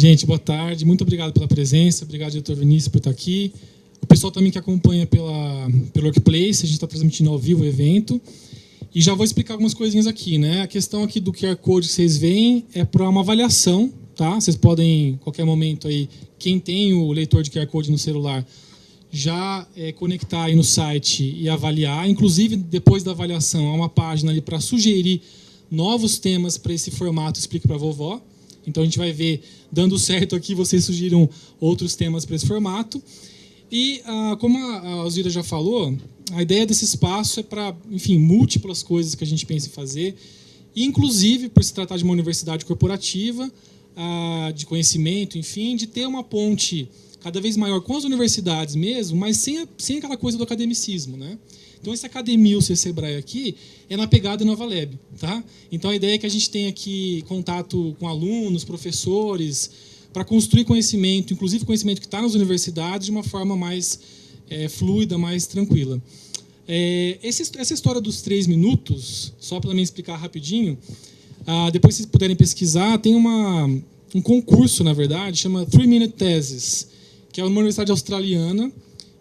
Gente, boa tarde. Muito obrigado pela presença. Obrigado, diretor Vinícius, por estar aqui. O pessoal também que acompanha pelo Workplace, a gente está transmitindo ao vivo o evento. E já vou explicar algumas coisinhas aqui, né? A questão aqui do QR Code que vocês veem é para uma avaliação, tá? Vocês podem, em qualquer momento, aí, quem tem o leitor de QR Code no celular, já conectar aí no site e avaliar. Inclusive, depois da avaliação, há uma página ali para sugerir novos temas para esse formato Explique para a Vovó. Então, a gente vai ver, dando certo aqui, vocês sugeriram outros temas para esse formato. E, como a Alzira já falou, a ideia desse espaço é para, enfim, múltiplas coisas que a gente pensa em fazer, e, inclusive, por se tratar de uma universidade corporativa, de conhecimento, enfim, de ter uma ponte cada vez maior com as universidades mesmo, mas sem aquela coisa do academicismo, né? Então, esse Academia Sebrae aqui é na pegada Nova Lab, tá? Então, a ideia é que a gente tenha aqui contato com alunos, professores, para construir conhecimento, inclusive conhecimento que está nas universidades, de uma forma mais fluida, mais tranquila. Essa história dos 3 minutos, só para me explicar rapidinho, depois, se puderem pesquisar, tem um concurso, na verdade, chama 3-Minute Thesis, que é uma universidade australiana,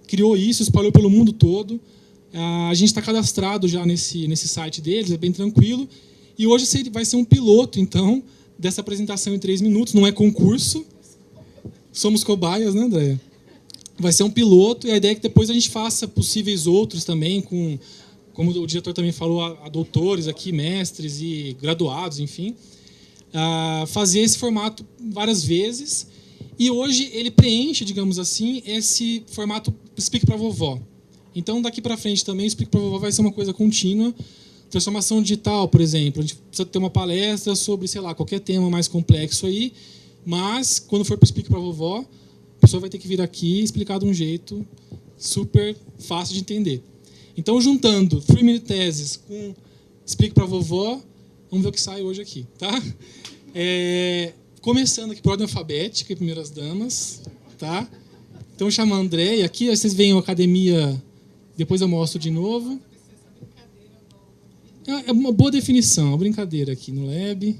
criou isso, espalhou pelo mundo todo. A gente está cadastrado já nesse site deles, é bem tranquilo. E hoje vai ser um piloto, então, dessa apresentação em 3 minutos. Não é concurso, somos cobaias, né, Andréia? Vai ser um piloto, e a ideia é que depois a gente faça possíveis outros também, como o diretor também falou, a doutores aqui, mestres e graduados, enfim, fazer esse formato várias vezes. E hoje ele preenche, digamos assim, esse formato Explique para a Vovó. Então, daqui para frente também, Explique para a Vovó vai ser uma coisa contínua. Transformação digital, por exemplo, a gente precisa ter uma palestra sobre, sei lá, qualquer tema mais complexo aí, mas, quando for para o Explique para a Vovó, a pessoa vai ter que vir aqui e explicar de um jeito super fácil de entender. Então, juntando 3-Minute Thesis com Explique para a Vovó, vamos ver o que sai hoje aqui, tá? Começando aqui por ordem alfabética, primeiras damas, tá? Então, chama a Andréia aqui, aí vocês veem a academia, depois eu mostro de novo. É uma boa definição, uma brincadeira aqui no Lab.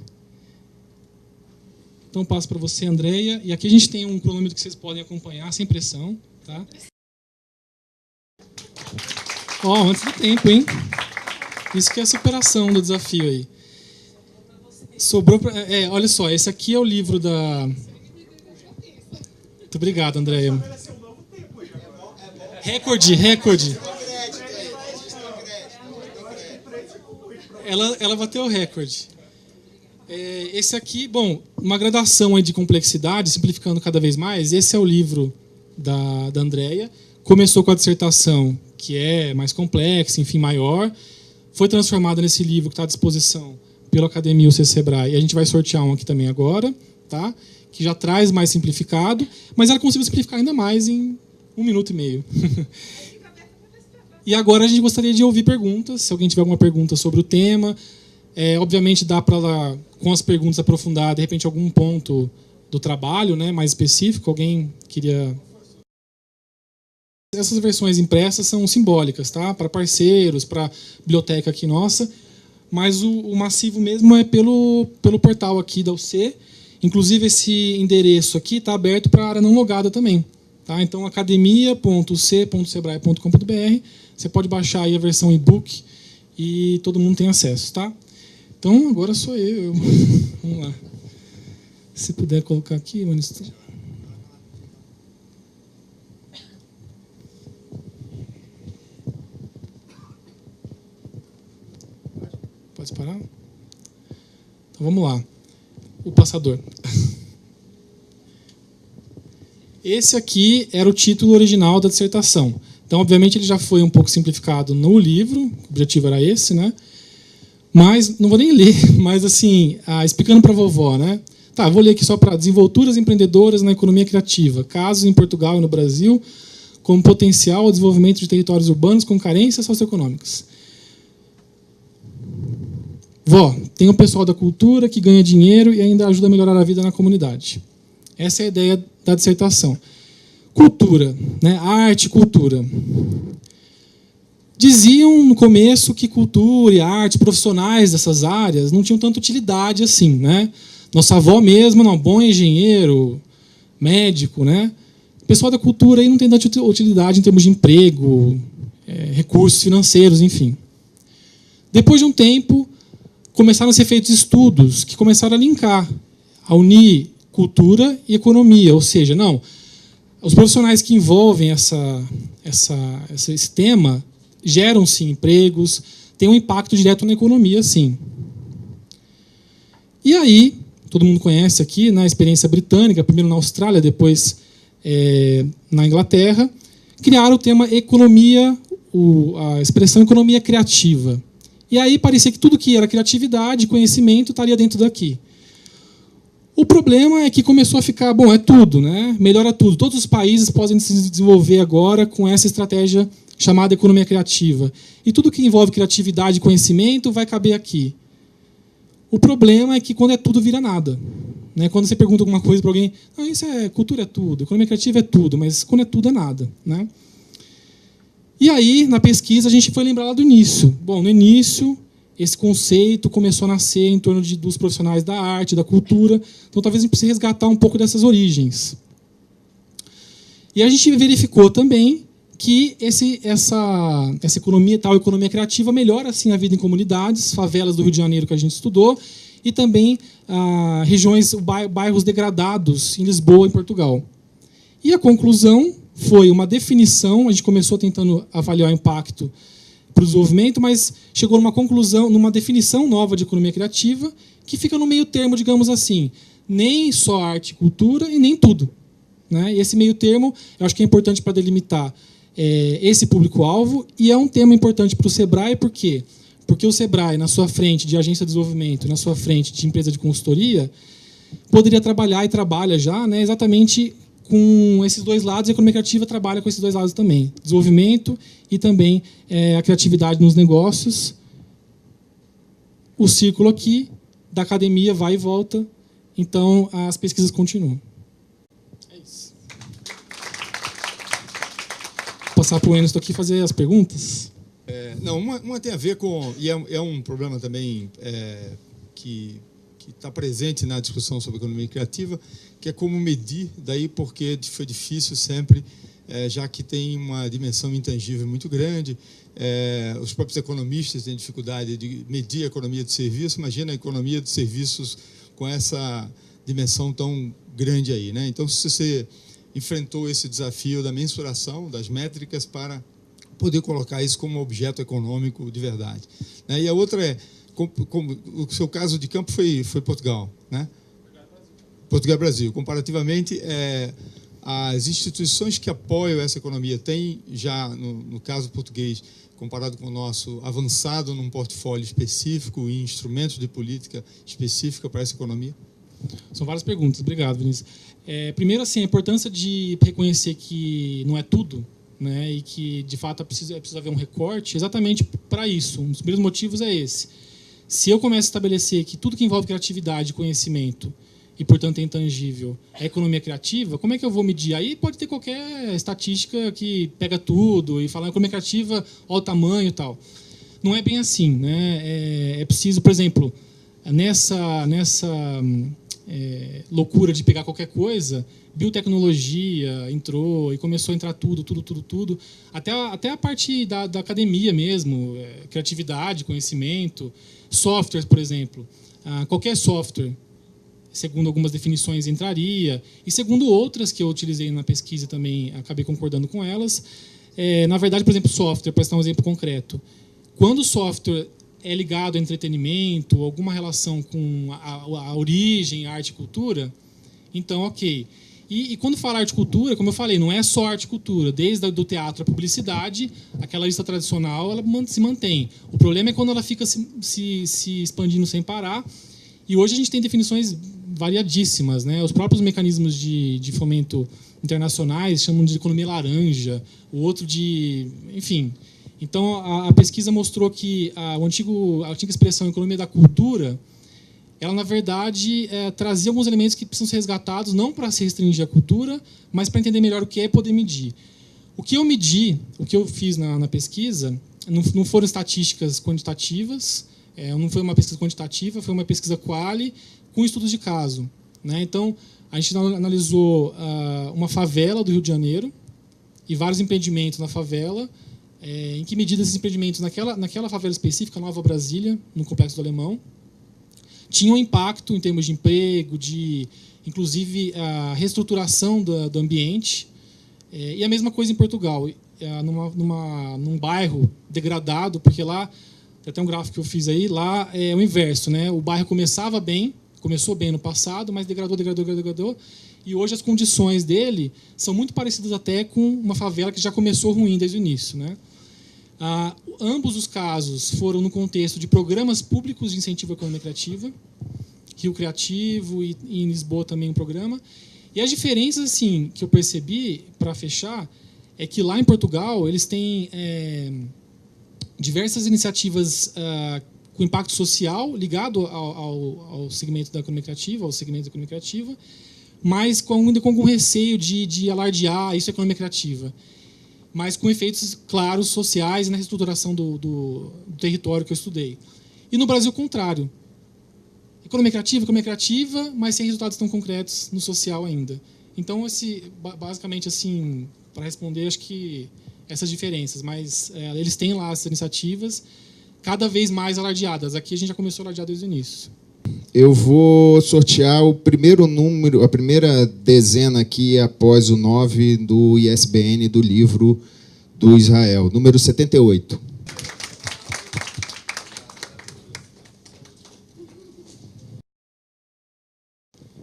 Então, passo para você, Andréia. E aqui a gente tem um cronômetro que vocês podem acompanhar, sem pressão, tá? Antes do tempo, hein? Isso que é a superação do desafio aí. Sobrou pra... olha só, esse aqui é o livro da... Muito obrigado, Andréia. Recorde. Ela bateu o recorde. Esse aqui, bom, uma gradação aí de complexidade, simplificando cada vez mais. Esse é o livro da Andréia. Começou com a dissertação, que é mais complexa, enfim, maior. Foi transformada nesse livro que está à disposição pela Academia Sebrae. E a gente vai sortear um aqui também agora, tá? Que já traz mais simplificado, mas ela conseguiu simplificar ainda mais em 1 minuto e meio. E agora a gente gostaria de ouvir perguntas, se alguém tiver alguma pergunta sobre o tema. Obviamente dá para, com as perguntas, aprofundar, de repente, algum ponto do trabalho, né, mais específico. Alguém queria... Essas versões impressas são simbólicas, tá? Para parceiros, para biblioteca aqui nossa, mas o massivo mesmo é pelo portal aqui da UC. Inclusive, esse endereço aqui está aberto para a área não logada também. Tá? Então, academia.uc.sebrae.com.br, você pode baixar aí a versão e-book e todo mundo tem acesso. Tá? Então, agora sou eu. Vamos lá. Se puder colocar aqui, ministro. Pode parar? Então, vamos lá. O passador. Esse aqui era o título original da dissertação. Então, obviamente, ele já foi um pouco simplificado no livro, o objetivo era esse, né? Mas, não vou nem ler, mas assim, explicando para a vovó, né? Tá, vou ler aqui só para desenvolturas empreendedoras na economia criativa, casos em Portugal e no Brasil, como potencial ao desenvolvimento de territórios urbanos com carências socioeconômicas. Vó, tem o pessoal da cultura que ganha dinheiro e ainda ajuda a melhorar a vida na comunidade. Essa é a ideia da dissertação. Cultura, né? Arte e cultura. Diziam no começo que cultura e arte, profissionais dessas áreas, não tinham tanta utilidade assim, né? Nossa avó mesmo, não, bom engenheiro, médico, né? O pessoal da cultura aí não tem tanta utilidade em termos de emprego, recursos financeiros, enfim. Depois de um tempo, começaram a ser feitos estudos que começaram a linkar, a unir cultura e economia, ou seja, não, os profissionais que envolvem esse tema geram, sim, empregos, têm um impacto direto na economia, sim. E aí, todo mundo conhece aqui, na experiência britânica, primeiro na Austrália, depois na Inglaterra, criaram o tema economia, a expressão economia criativa. E aí parecia que tudo que era criatividade, conhecimento, estaria dentro daqui. O problema é que começou a ficar, bom, é tudo, né? Melhora tudo. Todos os países podem se desenvolver agora com essa estratégia chamada economia criativa. E tudo que envolve criatividade e conhecimento vai caber aqui. O problema é que quando é tudo, vira nada. Né? Quando você pergunta alguma coisa para alguém, ah, isso cultura é tudo, economia criativa é tudo, mas quando é tudo, é nada. Né? E aí, na pesquisa, a gente foi lembrar lá do início. Bom, no início, esse conceito começou a nascer em torno dos profissionais da arte, da cultura. Então, talvez a gente precise resgatar um pouco dessas origens. E a gente verificou também que essa economia, tal economia criativa, melhora assim a vida em comunidades, favelas do Rio de Janeiro que a gente estudou, e também regiões, bairros degradados em Lisboa, em Portugal. E a conclusão foi uma definição, a gente começou tentando avaliar o impacto para o desenvolvimento, mas chegou numa conclusão, numa definição nova de economia criativa, que fica no meio termo, digamos assim, nem só arte e cultura e nem tudo. Né? E esse meio termo, eu acho que é importante para delimitar esse público-alvo, e é um tema importante para o Sebrae, por quê? Porque o Sebrae, na sua frente de agência de desenvolvimento, na sua frente de empresa de consultoria, poderia trabalhar e trabalha já, né, exatamente com esses dois lados. A economia criativa trabalha com esses dois lados também, desenvolvimento e também a criatividade nos negócios. O círculo aqui da academia vai e volta, então as pesquisas continuam. É isso. Vou passar para o Enes aqui fazer as perguntas. Não, uma tem a ver com, e é um problema também que está presente na discussão sobre economia criativa, que é como medir, daí porque foi difícil sempre, já que tem uma dimensão intangível muito grande. Os próprios economistas têm dificuldade de medir a economia de serviço. Imagina a economia de serviços com essa dimensão tão grande aí, né? Então, se você enfrentou esse desafio da mensuração, das métricas, para poder colocar isso como objeto econômico de verdade. E a outra é, como o seu caso de campo foi Portugal, né? Portugal e Brasil. Comparativamente, as instituições que apoiam essa economia têm já, no caso português, comparado com o nosso, avançado num portfólio específico e instrumentos de política específica para essa economia? São várias perguntas. Obrigado, Vinícius. Primeiro, assim, a importância de reconhecer que não é tudo, né, e que, de fato, é preciso haver um recorte exatamente para isso. Um dos primeiros motivos é esse. Se eu começo a estabelecer que tudo que envolve criatividade e conhecimento, e, portanto, é intangível, é economia criativa, como é que eu vou medir? Aí pode ter qualquer estatística que pega tudo e fala economia criativa, olha o tamanho e tal. Não é bem assim. Né? É preciso, por exemplo, nessa loucura de pegar qualquer coisa, biotecnologia entrou e começou a entrar tudo. Até a parte da academia mesmo, criatividade, conhecimento, softwares, por exemplo. Qualquer software, segundo algumas definições, entraria, e segundo outras que eu utilizei na pesquisa também, acabei concordando com elas. Na verdade, por exemplo, software, para citar um exemplo concreto, quando o software é ligado ao entretenimento, alguma relação com a origem, a arte e cultura, então, ok. E quando fala arte e cultura, como eu falei, não é só arte e cultura. Desde do teatro à publicidade, aquela lista tradicional ela se mantém. O problema é quando ela fica se expandindo sem parar. E hoje a gente tem definições variadíssimas. Né? Os próprios mecanismos de fomento internacionais chamam de economia laranja, o outro de... Enfim. Então, a pesquisa mostrou que a antiga expressão economia da cultura, ela, na verdade, trazia alguns elementos que precisam ser resgatados, não para se restringir à cultura, mas para entender melhor o que é e poder medir. O que eu medi, o que eu fiz na pesquisa, não foram estatísticas quantitativas, não foi uma pesquisa quantitativa, foi uma pesquisa quali, com estudos de caso, né? Então, a gente analisou uma favela do Rio de Janeiro e vários empreendimentos na favela. Em que medida esses empreendimentos naquela favela específica, Nova Brasília, no Complexo do Alemão, tinham impacto em termos de emprego, de inclusive a reestruturação do ambiente. E a mesma coisa em Portugal, num bairro degradado, porque lá, tem até um gráfico que eu fiz aí, lá é o inverso, né? O bairro começou bem no passado, mas degradou, e hoje as condições dele são muito parecidas até com uma favela que já começou ruim desde o início, né? Ambos os casos foram no contexto de programas públicos de incentivo à economia criativa, Rio Criativo e em Lisboa também um programa. E as diferenças assim, que eu percebi, para fechar, é que lá em Portugal eles têm diversas iniciativas com impacto social ligado ao segmento da economia criativa, mas ainda com receio de alardear isso é economia criativa, mas com efeitos claros sociais na reestruturação do território que eu estudei. E no Brasil, o contrário. Economia criativa, mas sem resultados tão concretos no social ainda. Então, basicamente, assim, para responder, acho que essas diferenças, mas eles têm lá essas iniciativas cada vez mais alardeadas. Aqui a gente já começou a alardear desde o início. Eu vou sortear o primeiro número, a primeira dezena aqui após o 9 do ISBN do livro do Israel, número 78.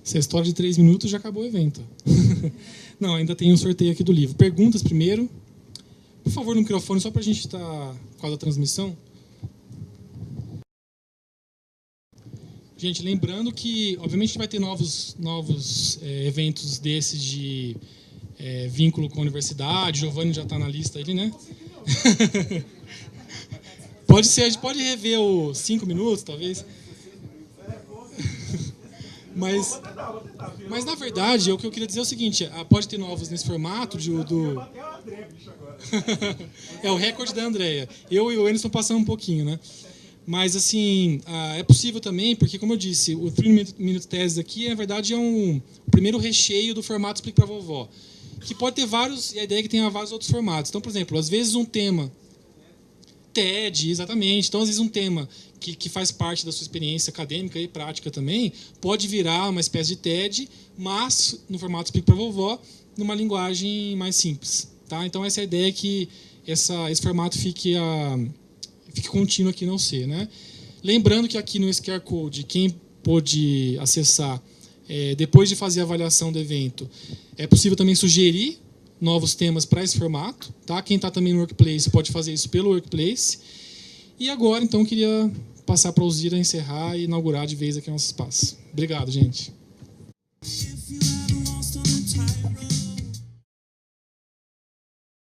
Essa história de 3 minutos já acabou o evento. Não, ainda tem um sorteio aqui do livro. Perguntas primeiro. Por favor, no microfone, só para a gente estar com a transmissão. Gente, lembrando que, obviamente, vai ter novos eventos desses de vínculo com a universidade. Giovanni já está na lista ali, né? Pode ser, a gente pode rever os 5 minutos, talvez. Mas, na verdade, o que eu queria dizer é o seguinte, pode ter novos nesse formato é o recorde da Andrea. Eu e o Anderson passamos um pouquinho, né? Mas, assim, é possível também, porque, como eu disse, o 3-Minute Thesis aqui, na verdade, é o primeiro recheio do formato Explique para a Vovó, que pode ter vários, e a ideia é que tenha vários outros formatos. Então, por exemplo, às vezes um tema... TED, exatamente. Então, às vezes, um tema que faz parte da sua experiência acadêmica e prática também pode virar uma espécie de TED, mas no formato Explique para a Vovó, numa linguagem mais simples. Tá? Então, essa é a ideia, que esse formato fique contínuo aqui no UC, né? Lembrando que aqui no QR Code, quem pôde acessar, depois de fazer a avaliação do evento, é possível também sugerir novos temas para esse formato. Tá? Quem está também no Workplace pode fazer isso pelo Workplace. E agora, então, eu queria passar para a Alzira encerrar e inaugurar de vez aqui o nosso espaço. Obrigado, gente.